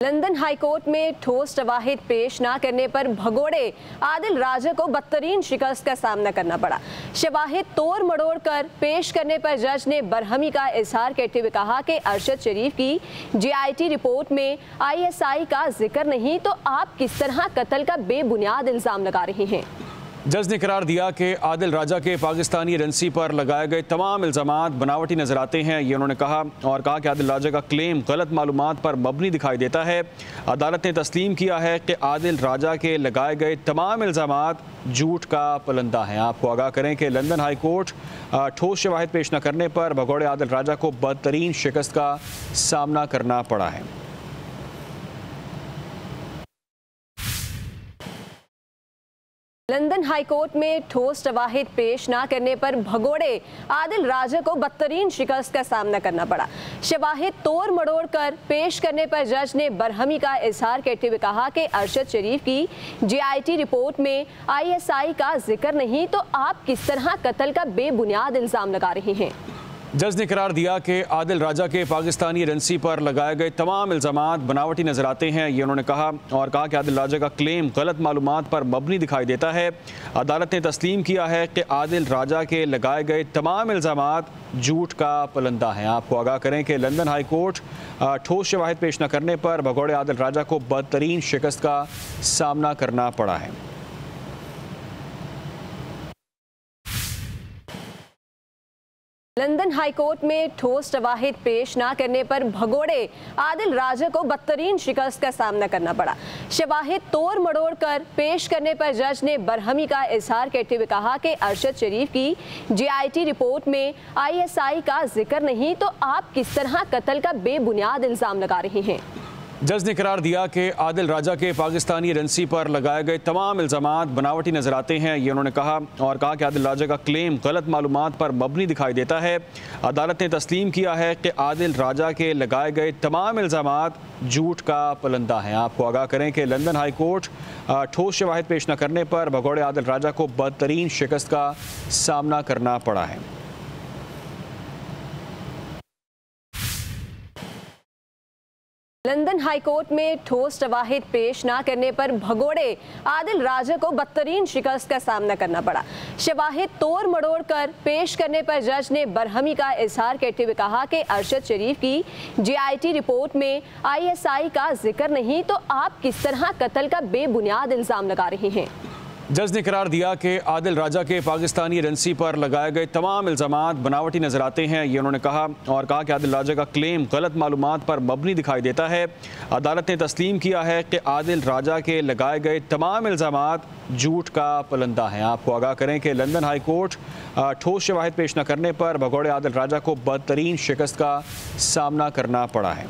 London high court में ठोस शवाहिद पेश न करने पर भगोड़े आदिल राजा को बदतरीन शिकस्त का सामना करना पड़ा। शवाहिद तोड़ मड़ोड़ कर पेश करने पर जज ने बरहमी का इजहार करते हुए कहा कि अरशद शरीफ की जीआईटी रिपोर्ट में आईएसआई का जिक्र नहीं, तो आप किस तरह कत्ल का बेबुनियाद इल्जाम लगा रहे हैं। जज ने करार दिया कि आदिल राजा के पाकिस्तानी एजेंसी पर लगाए गए तमाम इल्ज़ामात बनावटी नजर आते हैं। ये उन्होंने कहा कि आदिल राजा का क्लेम गलत मालूमात पर मबनी दिखाई देता है। अदालत ने तस्लीम किया है कि आदिल राजा के लगाए गए तमाम इल्ज़ामात झूठ का पलंदा हैं। आपको आगाह करें कि लंदन हाई कोर्ट ठोस शवाहिद पेश न करने पर भगोड़े आदिल राजा को बदतरीन शिकस्त का सामना करना पड़ा है। लंदन हाईकोर्ट में ठोस शवाहिद पेश न करने पर भगोड़े आदिल राजा को बदतरीन शिकस्त का सामना करना पड़ा। शवाहिद तोड़ मड़ोड़ कर पेश करने पर जज ने बरहमी का इजहार करते हुए कहा कि अरशद शरीफ की जीआईटी रिपोर्ट में आईएसआई का जिक्र नहीं, तो आप किस तरह कत्ल का बेबुनियाद इल्जाम लगा रहे हैं। जज ने करार दिया कि आदिल राजा के पाकिस्तानी एजेंसी पर लगाए गए तमाम इल्ज़ामात बनावटी नजर आते हैं। ये उन्होंने कहा कि आदिल राजा का क्लेम गलत मालूमात पर मबनी दिखाई देता है। अदालत ने तस्लीम किया है कि आदिल राजा के लगाए गए तमाम इल्ज़ामात झूठ का पलंदा हैं। आपको आगाह करें कि लंदन हाई कोर्ट ठोस शवाहिद पेश न करने पर भगोड़े आदिल राजा को बदतरीन शिकस्त का सामना करना पड़ा है। लंदन हाईकोर्ट में ठोस शवाहिद पेश न करने पर भगोड़े आदिल राजा को बदतरीन शिकस्त का सामना करना पड़ा। शवाहिद तोड़ मड़ोड़ कर पेश करने पर जज ने बरहमी का इजहार करते हुए कहा कि अरशद शरीफ की जीआईटी रिपोर्ट में आईएसआई का जिक्र नहीं, तो आप किस तरह कत्ल का बेबुनियाद इल्जाम लगा रहे हैं। जज ने करार दिया कि आदिल राजा के पाकिस्तानी एजेंसी पर लगाए गए तमाम इल्ज़ामात बनावटी नजर आते हैं। ये उन्होंने कहा कि आदिल राजा का क्लेम गलत मालूमात पर मबनी दिखाई देता है। अदालत ने तस्लीम किया है कि आदिल राजा के लगाए गए तमाम इल्ज़ामात झूठ का पलंदा हैं। आपको आगाह करें कि लंदन हाई कोर्ट ठोस शवाहिद पेश न करने पर भगोड़े आदिल राजा को बदतरीन शिकस्त का सामना करना पड़ा है। लंदन हाईकोर्ट में ठोस शवाहिद पेश न करने पर भगोड़े आदिल राजा को बदतरीन शिकस्त का सामना करना पड़ा। शवाहिद तोड़ मड़ोड़ कर पेश करने पर जज ने बरहमी का इजहार करते हुए कहा कि अरशद शरीफ की जीआईटी रिपोर्ट में आईएसआई का जिक्र नहीं, तो आप किस तरह कत्ल का बेबुनियाद इल्जाम लगा रहे हैं। जज ने करार दिया कि आदिल राजा के पाकिस्तानी एजेंसी पर लगाए गए तमाम इल्ज़ामात बनावटी नजर आते हैं। ये उन्होंने कहा कि आदिल राजा का क्लेम गलत मालूमात पर मबनी दिखाई देता है। अदालत ने तस्लीम किया है कि आदिल राजा के लगाए गए तमाम इल्ज़ामात झूठ का पलंदा हैं। आपको आगाह करें कि लंदन हाई कोर्ट ठोस शवाहिद पेश न करने पर भगोड़े आदिल राजा को बदतरीन शिकस्त का सामना करना पड़ा है।